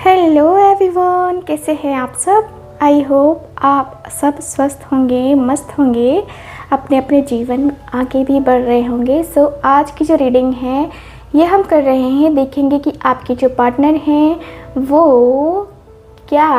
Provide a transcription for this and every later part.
Hello everyone, कैसे हैं आप सब। आई होप आप सब स्वस्थ होंगे, मस्त होंगे, अपने अपने जीवन में आगे भी बढ़ रहे होंगे। सो आज की जो रीडिंग है ये हम कर रहे हैं, देखेंगे कि आपके जो पार्टनर हैं वो क्या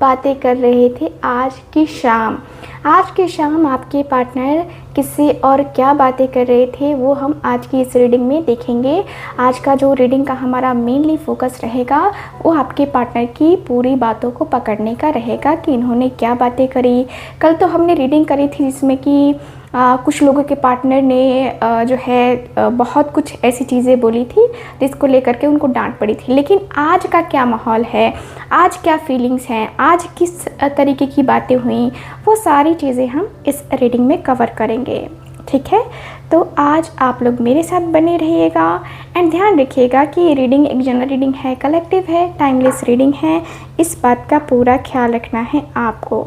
बातें कर रहे थे आज की शाम। आज की शाम आपके पार्टनर किससे और क्या बातें कर रहे थे वो हम आज की इस रीडिंग में देखेंगे। आज का जो रीडिंग का हमारा मेनली फोकस रहेगा वो आपके पार्टनर की पूरी बातों को पकड़ने का रहेगा कि इन्होंने क्या बातें करी। कल तो हमने रीडिंग करी थी जिसमें कि कुछ लोगों के पार्टनर ने जो है बहुत कुछ ऐसी चीज़ें बोली थी जिसको लेकर के उनको डांट पड़ी थी। लेकिन आज का क्या माहौल है, आज क्या फीलिंग्स हैं, आज किस तरीके की बातें हुई, वो सारी चीज़ें हम इस रीडिंग में कवर करेंगे। ठीक है, तो आज आप लोग मेरे साथ बने रहिएगा एंड ध्यान रखिएगा कि ये रीडिंग एक जनरल रीडिंग है, कलेक्टिव है, टाइमलेस रीडिंग है। इस बात का पूरा ख्याल रखना है आपको।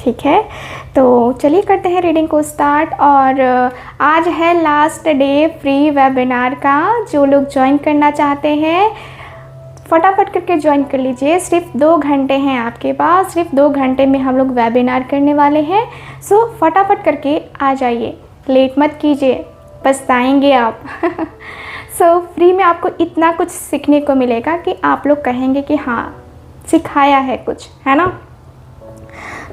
ठीक है, तो चलिए करते हैं रीडिंग को स्टार्ट। और आज है लास्ट डे फ्री वेबिनार का। जो लोग ज्वाइन करना चाहते हैं फटाफट करके ज्वाइन कर लीजिए। सिर्फ 2 घंटे हैं आपके पास, सिर्फ 2 घंटे में हम लोग वेबिनार करने वाले हैं। सो फटाफट करके आ जाइए, लेट मत कीजिए, पछताएंगे आप। सो फ्री में आपको इतना कुछ सीखने को मिलेगा कि आप लोग कहेंगे कि हाँ सिखाया है कुछ, है ना।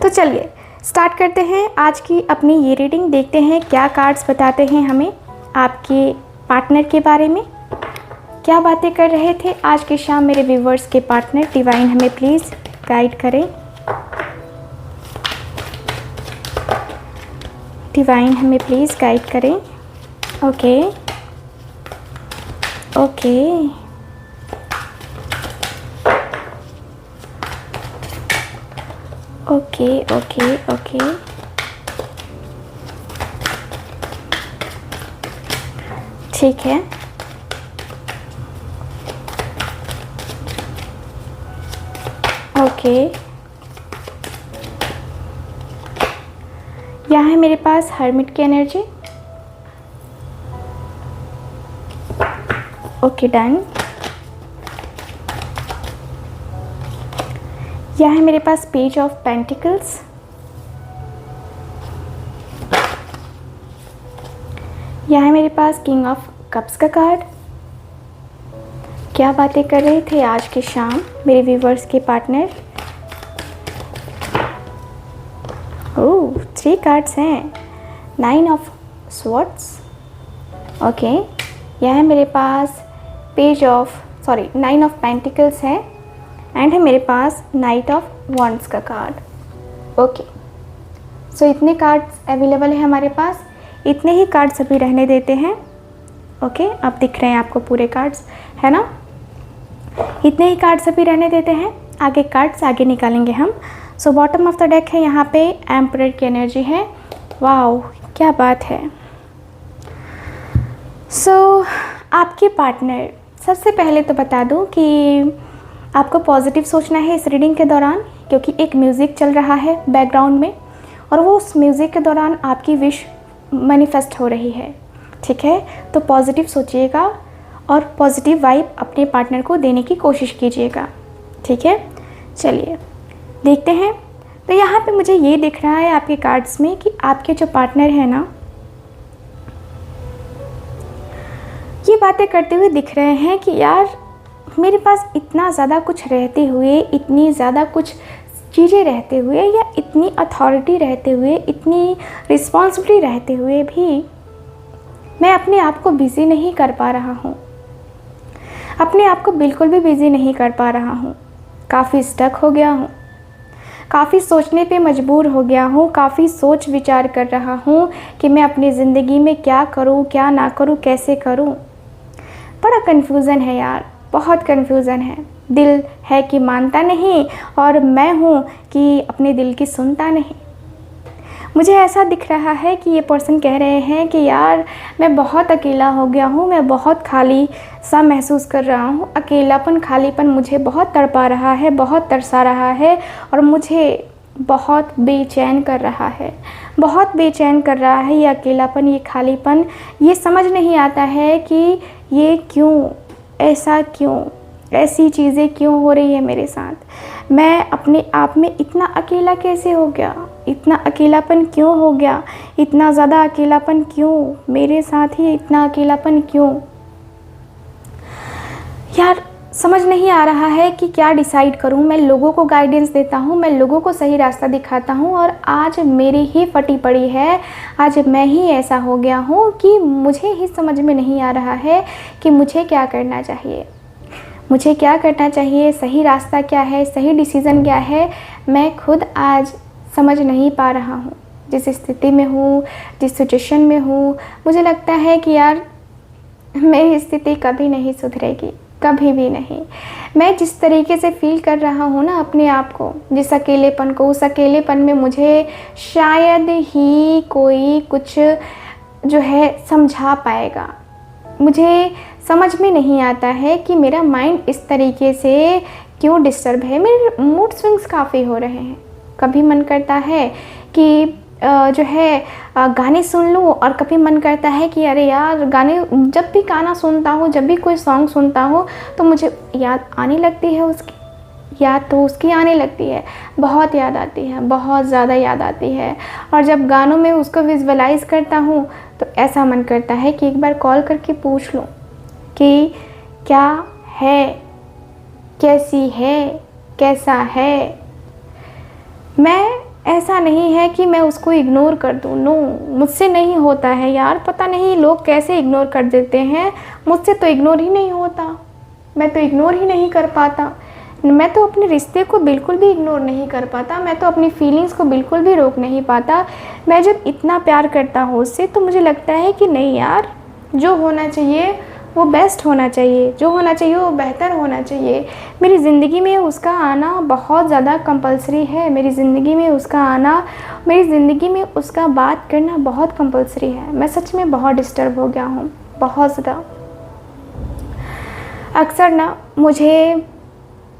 तो चलिए स्टार्ट करते हैं आज की अपनी ये रीडिंग। देखते हैं क्या कार्ड्स बताते हैं हमें आपके पार्टनर के बारे में, क्या बातें कर रहे थे आज की शाम मेरे व्यूवर्स के पार्टनर। डिवाइन हमें प्लीज़ गाइड करें, डिवाइन हमें प्लीज़ गाइड करें। Okay okay okay okay okay ठीक है। ओके, यहाँ है मेरे पास हर्मिट की एनर्जी। Okay done. यहाँ है मेरे पास पेज ऑफ पेंटिकल्स। यहाँ है मेरे पास किंग ऑफ कप्स का कार्ड। क्या बातें कर रहे थे आज की शाम मेरे व्यूवर्स के पार्टनर। ओह 3 कार्ड्स हैं, 9 ऑफ स्वॉर्ड्स। ओके, यहाँ है मेरे पास पेज ऑफ 9 ऑफ पेंटिकल्स है एंड है मेरे पास नाइट ऑफ वॉन्ड्स का कार्ड। ओके, सो इतने कार्ड्स अवेलेबल है हमारे पास, इतने ही कार्ड्स अभी रहने देते हैं। ओके, अब दिख रहे हैं आपको पूरे कार्ड्स, है ना। इतने ही कार्ड्स अभी रहने देते हैं, आगे कार्ड्स आगे निकालेंगे हम। So bottom of the deck है, यहाँ पे एम्परर की एनर्जी है। वाओ क्या बात है। सो आपके पार्टनर, सबसे पहले तो बता दूँ कि आपको पॉजिटिव सोचना है इस रीडिंग के दौरान, क्योंकि एक म्यूज़िक चल रहा है बैकग्राउंड में और वो उस म्यूज़िक के दौरान आपकी विश मैनिफेस्ट हो रही है। ठीक है, तो पॉजिटिव सोचिएगा और पॉजिटिव वाइब अपने पार्टनर को देने की कोशिश कीजिएगा। ठीक है, चलिए देखते हैं। तो यहाँ पे मुझे ये दिख रहा है आपके कार्ड्स में कि आपके जो पार्टनर है ना, ये बातें करते हुए दिख रहे हैं कि यार मेरे पास इतना ज़्यादा कुछ रहते हुए, इतनी ज़्यादा कुछ चीज़ें रहते हुए, या इतनी अथॉरिटी रहते हुए, इतनी रिस्पॉन्सिबिलिटी रहते हुए भी मैं अपने आप को बिज़ी नहीं कर पा रहा हूँ। अपने आप को बिल्कुल भी बिज़ी नहीं कर पा रहा हूँ। काफ़ी स्टक हो गया हूँ, काफ़ी सोचने पे मजबूर हो गया हूँ, काफ़ी सोच विचार कर रहा हूँ कि मैं अपनी ज़िंदगी में क्या करूँ, क्या ना करूँ, कैसे करूँ। बड़ा कन्फ्यूज़न है यार, बहुत कन्फ्यूज़न है। दिल है कि मानता नहीं और मैं हूँ कि अपने दिल की सुनता नहीं। मुझे ऐसा दिख रहा है कि ये पर्सन कह रहे हैं कि यार मैं बहुत अकेला हो गया हूँ, मैं बहुत खाली सा महसूस कर रहा हूँ। अकेलापन, खालीपन मुझे बहुत तड़पा रहा है, बहुत तरसा रहा है और मुझे बहुत बेचैन कर रहा है, बहुत बेचैन कर रहा है ये अकेलापन, ये खालीपन। ये समझ नहीं आता है कि ये क्यों, ऐसा क्यों। ऐसी चीज़ें क्यों हो रही है मेरे साथ? मैं अपने आप में इतना अकेला कैसे हो गया? इतना अकेलापन क्यों हो गया? इतना ज़्यादा अकेलापन क्यों? मेरे साथ ही इतना अकेलापन क्यों? यार समझ नहीं आ रहा है कि क्या डिसाइड करूं। मैं लोगों को गाइडेंस देता हूं, मैं लोगों को सही रास्ता दिखाता हूं, और आज मेरी ही फटी पड़ी है। आज मैं ही ऐसा हो गया हूं कि मुझे ही समझ में नहीं आ रहा है कि मुझे क्या करना चाहिए। मुझे क्या करना चाहिए, सही रास्ता क्या है, सही डिसीज़न क्या है, मैं खुद आज समझ नहीं पा रहा हूँ। जिस स्थिति में हूँ, जिस सिचुएशन में हूँ, मुझे लगता है कि यार मेरी स्थिति कभी नहीं सुधरेगी, कभी भी नहीं। मैं जिस तरीके से फ़ील कर रहा हूँ ना अपने आप को, जिस अकेलेपन को, उस अकेलेपन में मुझे शायद ही कोई कुछ जो है समझा पाएगा। मुझे समझ में नहीं आता है कि मेरा माइंड इस तरीके से क्यों डिस्टर्ब है। मेरे मूड स्विंग्स काफ़ी हो रहे हैं। कभी मन करता है कि जो है गाने सुन लूँ, और कभी मन करता है कि अरे यार गाने, जब भी गाना सुनता हूँ, जब भी कोई सॉन्ग सुनता हूँ तो मुझे याद आने लगती है उसकी, याद तो उसकी आने लगती है, बहुत याद आती है, बहुत ज़्यादा याद आती है। और जब गानों में उसको विजुअलाइज़ करता हूँ तो ऐसा मन करता है कि एक बार कॉल करके पूछ लूँ कि क्या है, कैसी है, कैसा है। मैं ऐसा नहीं है कि मैं उसको इग्नोर कर दूँ, नो, मुझसे नहीं होता है यार। पता नहीं लोग कैसे इग्नोर कर देते हैं, मुझसे तो इग्नोर ही नहीं होता। मैं तो इग्नोर ही नहीं कर पाता। मैं तो अपने रिश्ते को बिल्कुल भी इग्नोर नहीं कर पाता। मैं तो अपनी फीलिंग्स को बिल्कुल भी रोक नहीं पाता। मैं जब इतना प्यार करता हूँ उससे, तो मुझे लगता है कि नहीं यार, जो होना चाहिए वो बेस्ट होना चाहिए, जो होना चाहिए वो बेहतर होना चाहिए। मेरी ज़िंदगी में उसका आना बहुत ज़्यादा कंपलसरी है। मेरी ज़िंदगी में उसका आना, मेरी ज़िंदगी में उसका बात करना बहुत कंपलसरी है। मैं सच में बहुत डिस्टर्ब हो गया हूँ, बहुत ज़्यादा। अक्सर ना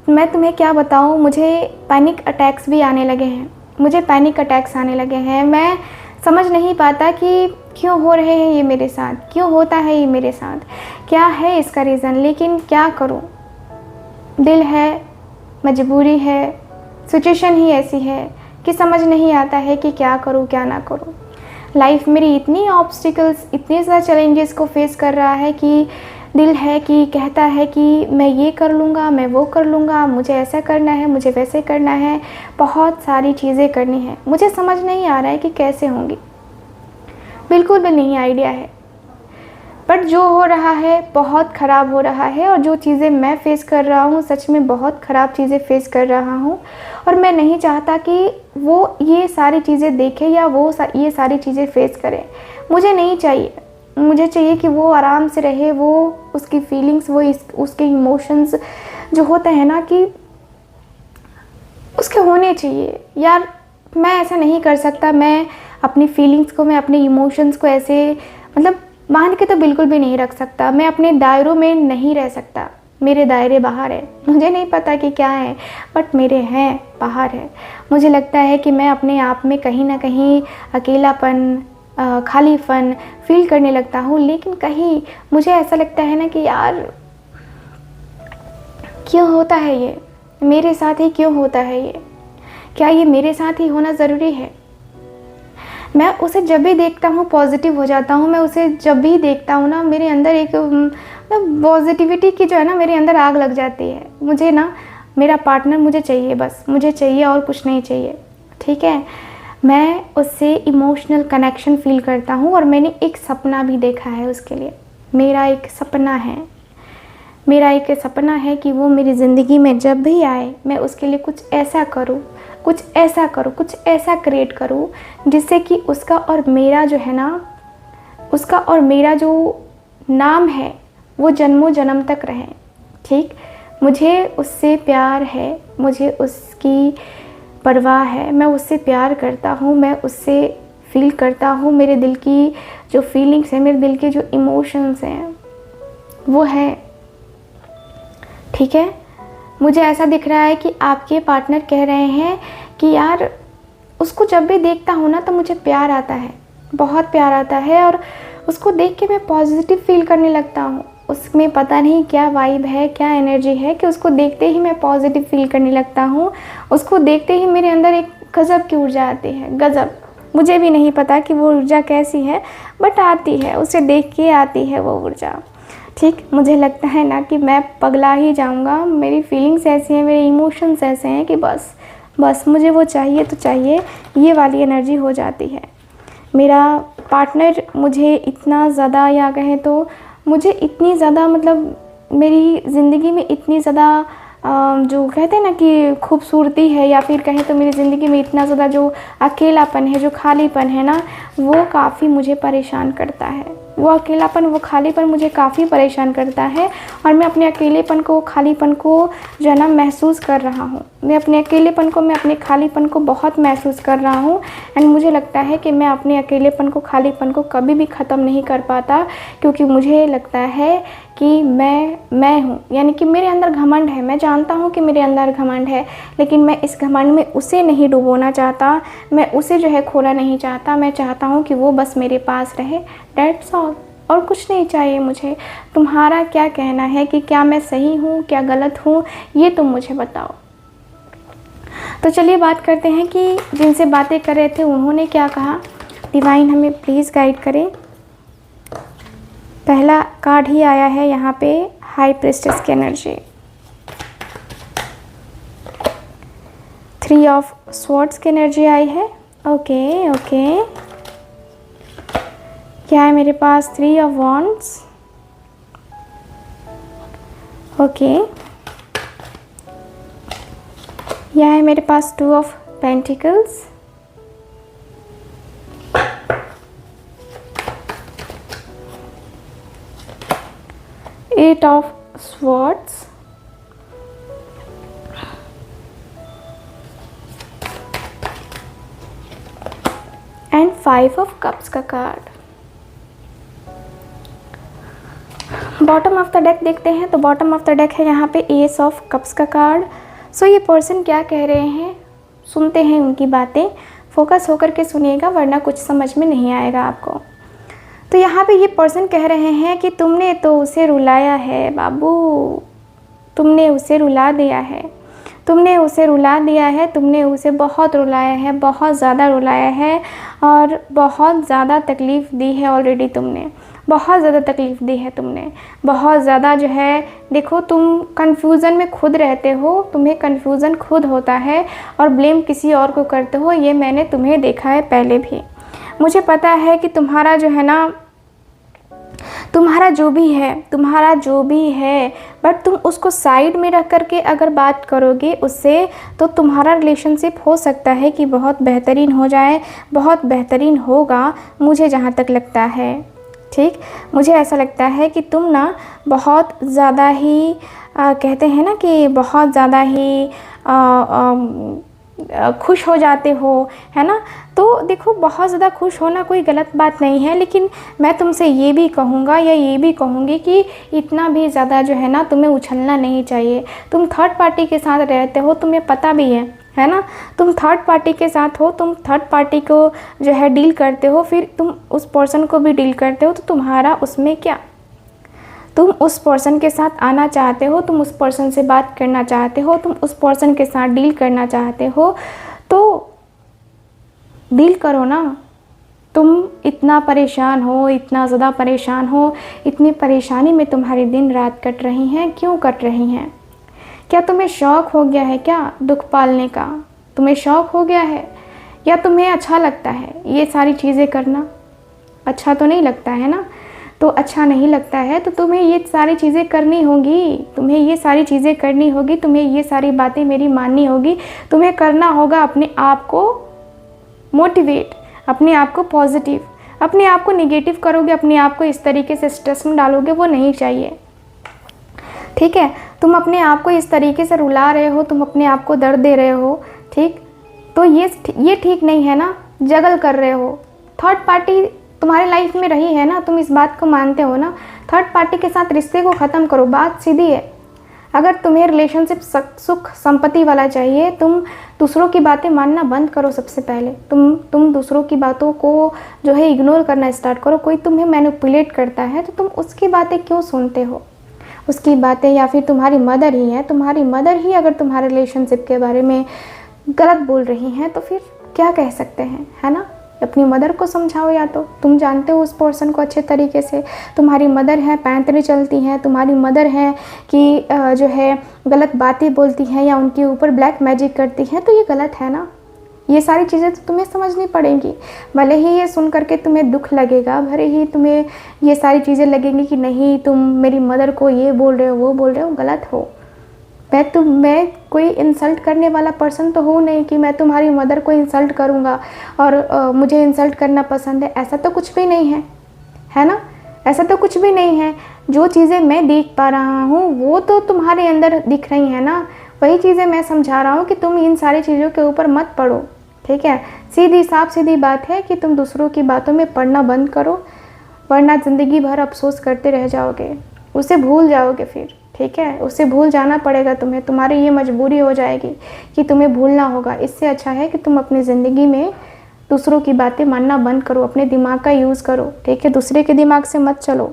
मैं तुम्हें क्या बताऊँ, मुझे पैनिक अटैक्स भी आने लगे हैं। मुझे पैनिक अटैक्स आने लगे हैं। मैं समझ नहीं पाता कि क्यों हो रहे हैं ये मेरे साथ, क्यों होता है ये मेरे साथ, क्या है इसका रीज़न। लेकिन क्या करूं, दिल है, मजबूरी है, सिचुएशन ही ऐसी है कि समझ नहीं आता है कि क्या करूं क्या ना करूं। लाइफ मेरी इतनी ऑब्स्टिकल्स, इतने ज़्यादा चैलेंजेस को फेस कर रहा है कि दिल है कि कहता है कि मैं ये कर लूँगा, मैं वो कर लूँगा, मुझे ऐसा करना है, मुझे वैसे करना है, बहुत सारी चीज़ें करनी है। मुझे समझ नहीं आ रहा है कि कैसे होंगी, बिल्कुल भी नहीं आइडिया है। बट जो हो रहा है बहुत ख़राब हो रहा है, और जो चीज़ें मैं फ़ेस कर रहा हूँ सच में बहुत ख़राब चीज़ें फ़ेस कर रहा हूँ। और मैं नहीं चाहता कि वो ये सारी चीज़ें देखे या वो ये सारी चीज़ें फ़ेस करे। मुझे नहीं चाहिए। मुझे चाहिए कि वो आराम से रहे, वो उसकी फीलिंग्स, वो उसके इमोशंस जो होते हैं ना कि उसके होने चाहिए। यार मैं ऐसा नहीं कर सकता। मैं अपनी फीलिंग्स को, मैं अपने इमोशंस को ऐसे मतलब बांध के तो बिल्कुल भी नहीं रख सकता। मैं अपने दायरों में नहीं रह सकता। मेरे दायरे बाहर है, मुझे नहीं पता कि क्या है, बट मेरे हैं, बाहर है। मुझे लगता है कि मैं अपने आप में कहीं ना कहीं अकेलापन, खालीपन फील करने लगता हूँ। लेकिन कहीं मुझे ऐसा लगता है ना कि यार क्यों होता है ये मेरे साथ ही, क्यों होता है ये, क्या ये मेरे साथ ही होना ज़रूरी है। मैं उसे जब भी देखता हूँ पॉजिटिव हो जाता हूँ। मैं उसे जब भी देखता हूँ ना, मेरे अंदर एक पॉजिटिविटी की जो है ना, मेरे अंदर आग लग जाती है। मुझे ना मेरा पार्टनर मुझे चाहिए, बस मुझे चाहिए और कुछ नहीं चाहिए, ठीक है। मैं उससे इमोशनल कनेक्शन फ़ील करता हूँ, और मैंने एक सपना भी देखा है उसके लिए। मेरा एक सपना है कि वो मेरी ज़िंदगी में जब भी आए, मैं उसके लिए कुछ ऐसा करूँ, कुछ ऐसा क्रिएट करूँ जिससे कि उसका और मेरा जो है ना, उसका और मेरा जो नाम है वो जन्मों जन्म तक रहे, ठीक। मुझे उससे प्यार है, मुझे उसकी परवाह है, मैं उससे प्यार करता हूँ, मैं उससे फील करता हूँ। मेरे दिल की जो फीलिंग्स हैं, मेरे दिल के जो इमोशंस हैं वो है, ठीक है। मुझे ऐसा दिख रहा है कि आपके पार्टनर कह रहे हैं कि यार उसको जब भी देखता हूँ ना तो मुझे प्यार आता है, बहुत प्यार आता है, और उसको देख के मैं पॉजिटिव फील करने लगता हूँ। उसमें पता नहीं क्या वाइब है, क्या एनर्जी है कि उसको देखते ही मैं पॉजिटिव फील करने लगता हूँ। उसको देखते ही मेरे अंदर एक गज़ब की ऊर्जा आती है, गज़ब। मुझे भी नहीं पता कि वो ऊर्जा कैसी है, बट आती है, उसे देख के आती है वो ऊर्जा। ठीक, मुझे लगता है ना कि मैं पगला ही जाऊँगा। मेरी फीलिंग्स ऐसी हैं, मेरे इमोशंस ऐसे हैं कि बस मुझे वो चाहिए तो चाहिए, ये वाली एनर्जी हो जाती है। मेरा पार्टनर मुझे इतना ज़्यादा, या कहें तो मुझे इतनी ज़्यादा, मतलब मेरी ज़िंदगी में इतनी ज़्यादा जो कहते हैं ना कि खूबसूरती है, या फिर कहें तो मेरी ज़िंदगी में इतना ज़्यादा जो अकेलापन है, जो खालीपन है ना, वो काफ़ी मुझे परेशान करता है। वो अकेलापन, वो खालीपन मुझे काफ़ी परेशान करता है। और मैं अपने अकेलेपन को, खालीपन को जो है ना महसूस कर रहा हूँ। मैं अपने अकेलेपन को, मैं अपने खालीपन को बहुत महसूस कर रहा हूँ। एंड मुझे लगता है कि मैं अपने अकेलेपन को, खालीपन को कभी भी ख़त्म नहीं कर पाता, क्योंकि मुझे लगता है कि मैं हूँ, यानी कि मेरे अंदर घमंड है। मैं जानता हूँ कि मेरे अंदर घमंड है, लेकिन मैं इस घमंड में उसे नहीं डुबोना चाहता, मैं उसे जो है खोना नहीं चाहता। मैं चाहता हूँ कि वो बस मेरे पास रहे, दैट्स ऑल, और कुछ नहीं चाहिए मुझे। तुम्हारा क्या कहना है कि क्या मैं सही हूँ, क्या गलत हूँ, ये तुम मुझे बताओ। तो चलिए बात करते हैं कि जिनसे बातें कर रहे थे उन्होंने क्या कहा। डिवाइन हमें प्लीज़ गाइड करें। पहला कार्ड ही आया है यहाँ पे, हाई प्रिस्टेस की एनर्जी। 3 ऑफ स्वॉर्ड्स की एनर्जी आई है। ओके, क्या है मेरे पास? 3 ऑफ वॉन्ड्स। ओके, यह है मेरे पास 2 of pentacles. Eight of swords and 5 of cups का card. Bottom of the deck देखते हैं। तो बॉटम ऑफ द डेक है यहाँ पे एस ऑफ कप्स का कार्ड। सो ये पर्सन क्या कह रहे हैं, सुनते हैं उनकी बातें। फोकस होकर के सुनिएगा, वरना कुछ समझ में नहीं आएगा आपको। तो यहाँ पे ये पर्सन कह रहे हैं कि तुमने तो उसे रुलाया है बाबू, तुमने उसे रुला दिया है, तुमने उसे रुला दिया है, तुमने उसे बहुत रुलाया है, बहुत ज़्यादा रुलाया है, और बहुत ज़्यादा तकलीफ़ दी है ऑलरेडी। तुमने बहुत ज़्यादा तकलीफ़ दी है, तुमने बहुत ज़्यादा जो है, देखो तुम कन्फ्यूज़न में खुद रहते हो, तुम्हें कन्फ्यूज़न खुद होता है और ब्लेम किसी और को करते हो। ये मैंने तुम्हें देखा है पहले भी। मुझे पता है कि तुम्हारा जो है ना, तुम्हारा जो भी है, बट तुम उसको साइड में रख करके अगर बात करोगे उससे, तो तुम्हारा रिलेशनशिप हो सकता है कि बहुत बेहतरीन हो जाए, बहुत बेहतरीन होगा, मुझे जहाँ तक लगता है। ठीक, मुझे ऐसा लगता है कि तुम ना बहुत ज़्यादा ही कहते हैं ना कि बहुत ज़्यादा ही खुश हो जाते हो, है ना। तो देखो, बहुत ज़्यादा खुश होना कोई गलत बात नहीं है, लेकिन मैं तुमसे ये भी कहूँगा या ये भी कहूँगी कि इतना भी ज़्यादा जो है ना तुम्हें उछलना नहीं चाहिए। तुम थर्ड पार्टी के साथ रहते हो, तुम्हें पता भी है ना। तुम थर्ड पार्टी के साथ हो, तुम थर्ड पार्टी को जो है डील करते हो, फिर तुम उस पर्सन को भी डील करते हो, तो तुम्हारा उसमें क्या, तुम उस पर्सन के साथ आना चाहते हो, तुम उस पर्सन से बात करना चाहते हो, तुम उस पर्सन के साथ डील करना चाहते हो, तो डील करो ना। तुम इतना परेशान हो, इतना ज़्यादा परेशान हो, इतनी परेशानी में तुम्हारे दिन रात कट रही हैं, क्यों कट रही हैं? क्या तुम्हें शौक़ हो गया है क्या दुख पालने का? तुम्हें शौक़ हो गया है, या तुम्हें अच्छा लगता है ये सारी चीज़ें करना? अच्छा तो नहीं लगता है ना। तो अच्छा नहीं लगता है तो तुम्हें ये सारी चीज़ें करनी होगी, तुम्हें ये सारी चीज़ें करनी होगी, तुम्हें ये सारी बातें मेरी माननी होगी। तुम्हें करना होगा अपने आप को मोटिवेट, अपने आप को पॉजिटिव। अपने आप को नेगेटिव करोगे, अपने आप को इस तरीके से स्ट्रेस में डालोगे, वो नहीं चाहिए। ठीक है, तुम अपने आप को इस तरीके से रुला रहे हो, तुम अपने आप को दर्द दे रहे हो, ठीक, तो ये ठीक नहीं है ना। जगल कर रहे हो, थर्ड पार्टी तुम्हारे लाइफ में रही है ना, तुम इस बात को मानते हो ना। थर्ड पार्टी के साथ रिश्ते को ख़त्म करो, बात सीधी है। अगर तुम्हें रिलेशनशिप सुख संपत्ति वाला चाहिए, तुम दूसरों की बातें मानना बंद करो। सबसे पहले तुम दूसरों की बातों को जो है इग्नोर करना स्टार्ट करो। कोई तुम्हें मैनिपुलेट करता है तो तुम उसकी बातें क्यों सुनते हो, उसकी बातें, या फिर तुम्हारी मदर ही है, तुम्हारी मदर ही अगर तुम्हारे रिलेशनशिप के बारे में गलत बोल रही हैं तो फिर क्या कह सकते हैं, है ना। अपनी मदर को समझाओ, या तो तुम जानते हो उस पर्सन को अच्छे तरीके से, तुम्हारी मदर है पैंतरे चलती हैं, तुम्हारी मदर है कि जो है गलत बातें बोलती हैं या उनके ऊपर ब्लैक मैजिक करती हैं, तो ये गलत है ना। ये सारी चीज़ें तो तुम्हें समझनी पड़ेंगी। भले ही ये सुन करके तुम्हें दुख लगेगा, भले ही तुम्हें ये सारी चीज़ें लगेंगी कि नहीं तुम मेरी मदर को ये बोल रहे हो वो बोल रहे हो, गलत हो। मैं कोई इंसल्ट करने वाला पर्सन तो हूँ नहीं कि मैं तुम्हारी मदर को इंसल्ट करूँगा और मुझे इंसल्ट करना पसंद है, ऐसा तो कुछ भी नहीं है ना। ऐसा तो कुछ भी नहीं है। जो चीज़ें मैं देख पा रहा हूँ वो तो तुम्हारे अंदर दिख रही हैं ना, वही चीज़ें मैं समझा रहा हूँ कि तुम इन सारी चीज़ों के ऊपर मत पड़ो, ठीक है। सीधी साफ सीधी बात है कि तुम दूसरों की बातों में पड़ना बंद करो, वरना ज़िंदगी भर अफसोस करते रह जाओगे, उसे भूल जाओगे फिर, ठीक है। उसे भूल जाना पड़ेगा तुम्हें, तुम्हारी ये मजबूरी हो जाएगी कि तुम्हें भूलना होगा। इससे अच्छा है कि तुम अपनी ज़िंदगी में दूसरों की बातें मानना बंद करो, अपने दिमाग का यूज़ करो, ठीक है। दूसरे के दिमाग से मत चलो,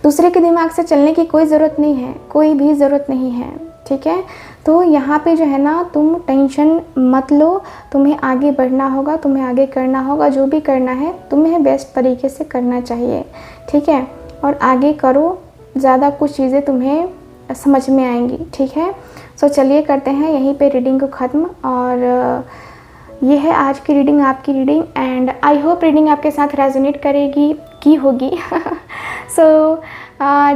दूसरे के दिमाग से चलने की कोई ज़रूरत नहीं है, कोई भी ज़रूरत नहीं है, ठीक है। तो यहाँ पे जो है ना तुम टेंशन मत लो, तुम्हें आगे बढ़ना होगा, तुम्हें आगे करना होगा, जो भी करना है तुम्हें बेस्ट तरीके से करना चाहिए, ठीक है। और आगे करो, ज़्यादा कुछ चीज़ें तुम्हें समझ में आएंगी, ठीक है। सो चलिए करते हैं यहीं पे रीडिंग को ख़त्म। और ये है आज की रीडिंग, आपकी reading, and I hope reading आपके साथ रेजोनेट करेगी की होगी। सो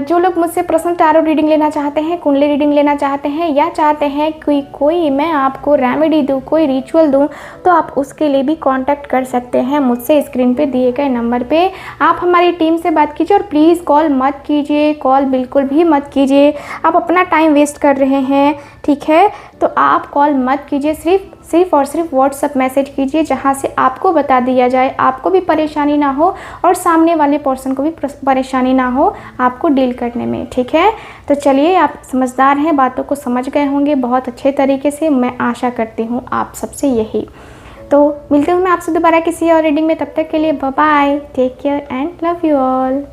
जो लोग मुझसे पर्सनल टैरो रीडिंग लेना चाहते हैं, कुंडली रीडिंग लेना चाहते हैं, या चाहते हैं कि कोई मैं आपको रेमेडी दूँ, कोई रिचुअल दूँ, तो आप उसके लिए भी कांटेक्ट कर सकते हैं मुझसे स्क्रीन पे दिए गए नंबर पे। आप हमारी टीम से बात कीजिए और प्लीज़ कॉल मत कीजिए, कॉल बिल्कुल भी मत कीजिए, आप अपना टाइम वेस्ट कर रहे हैं, ठीक है। तो आप कॉल मत कीजिए, सिर्फ और सिर्फ व्हाट्सअप मैसेज कीजिए, जहाँ से आपको बता दिया जाए, आपको भी परेशानी ना हो और सामने वाले पर्सन को भी परेशानी ना हो आपको डील करने में, ठीक है। तो चलिए, आप समझदार हैं, बातों को समझ गए होंगे बहुत अच्छे तरीके से, मैं आशा करती हूँ आप सबसे यही। तो मिलती हूँ मैं आपसे दोबारा किसी और रीडिंग में, तब तक के लिए bye bye, take care and love you all.